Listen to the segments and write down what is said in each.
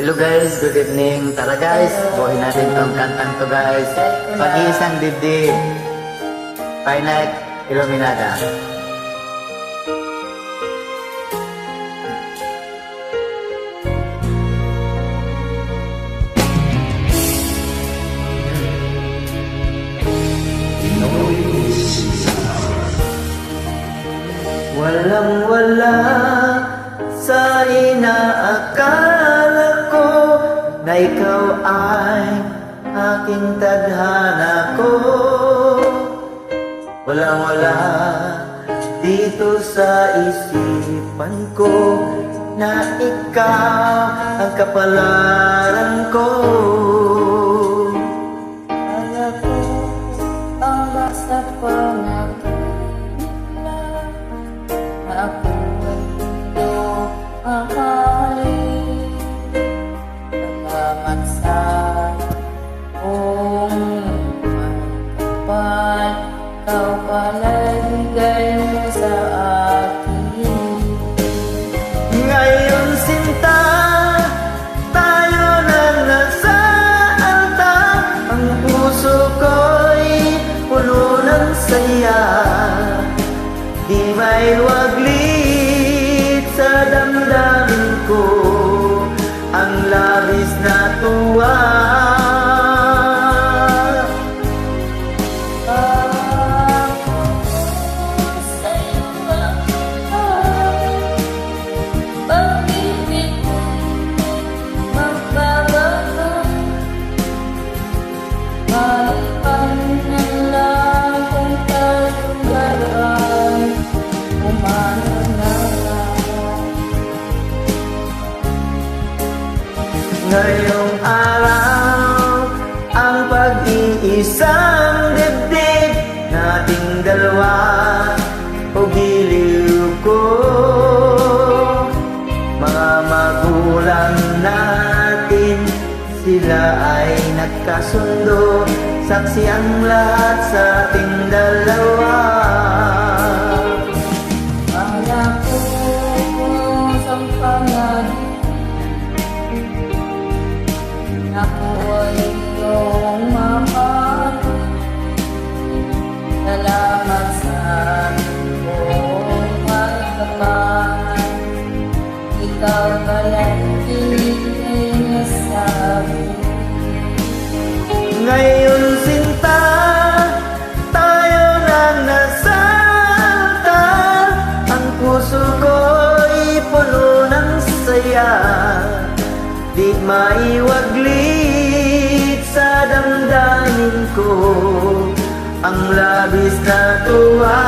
Hello guys, good evening. Tara guys, buhay natin tong kantang to guys. Pag-iisang dibdib. Finite Illuminada. Walang-wala sa inaakala ko na ikaw ay aking tadhana ko. Walang-wala dito sa isipan ko na ikaw ang kapalaran ko. Kaya ko ang basta pangakala na ako ay ito mahalin. Salamat sa kung may kapal, ikaw palagay mo sa akin. Ngayon sinta, tayo na nasa altar. Ang puso ko'y puno ng saya. Di may waglit sa damdamin ko ang labis na tuwa. Ngayong araw, ang pag-iisang dibdib nating dalawa o giliw ko. Mga magulang natin, sila ay nagkasundo. Saksi ang lahat sa ating dalawa. Kaya ko sa pangalaman ako ay iyong mamahalin. Salamat sa iyong pagkapan. Ikaw palagi sa akin. Ngayon sinta, tayo na nasa altar. Ang puso ko'y puno ng saya. Di maiwaglit sa damdamin ko ang labis na tuwa.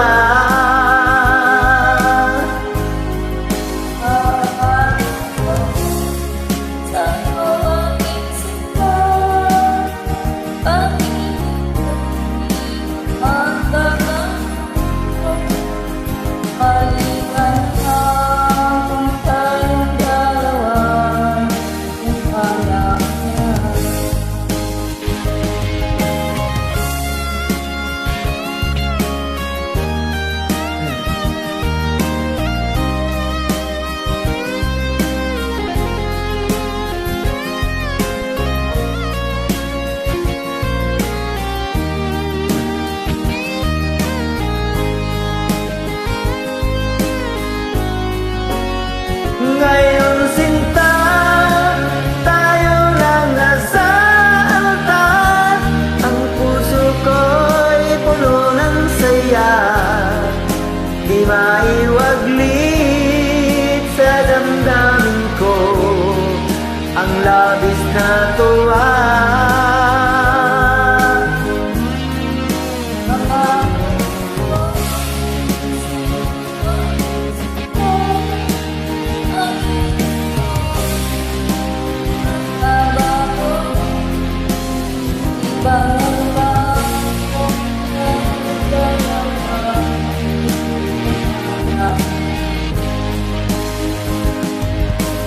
Ngayon sinta, tayo lang nasa altar. Ang puso ko'y puno ng saya. Di maiwaglit sa damdamin ko ang labis na tuwa.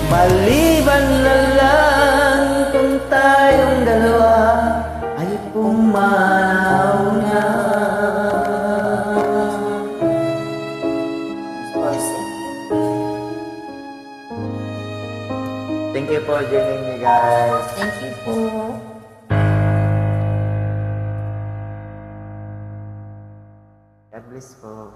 Maliban na lang kung tayong dalawa ay pumanaw na. Thank you po, joining me guys. Thank you po. God bless po.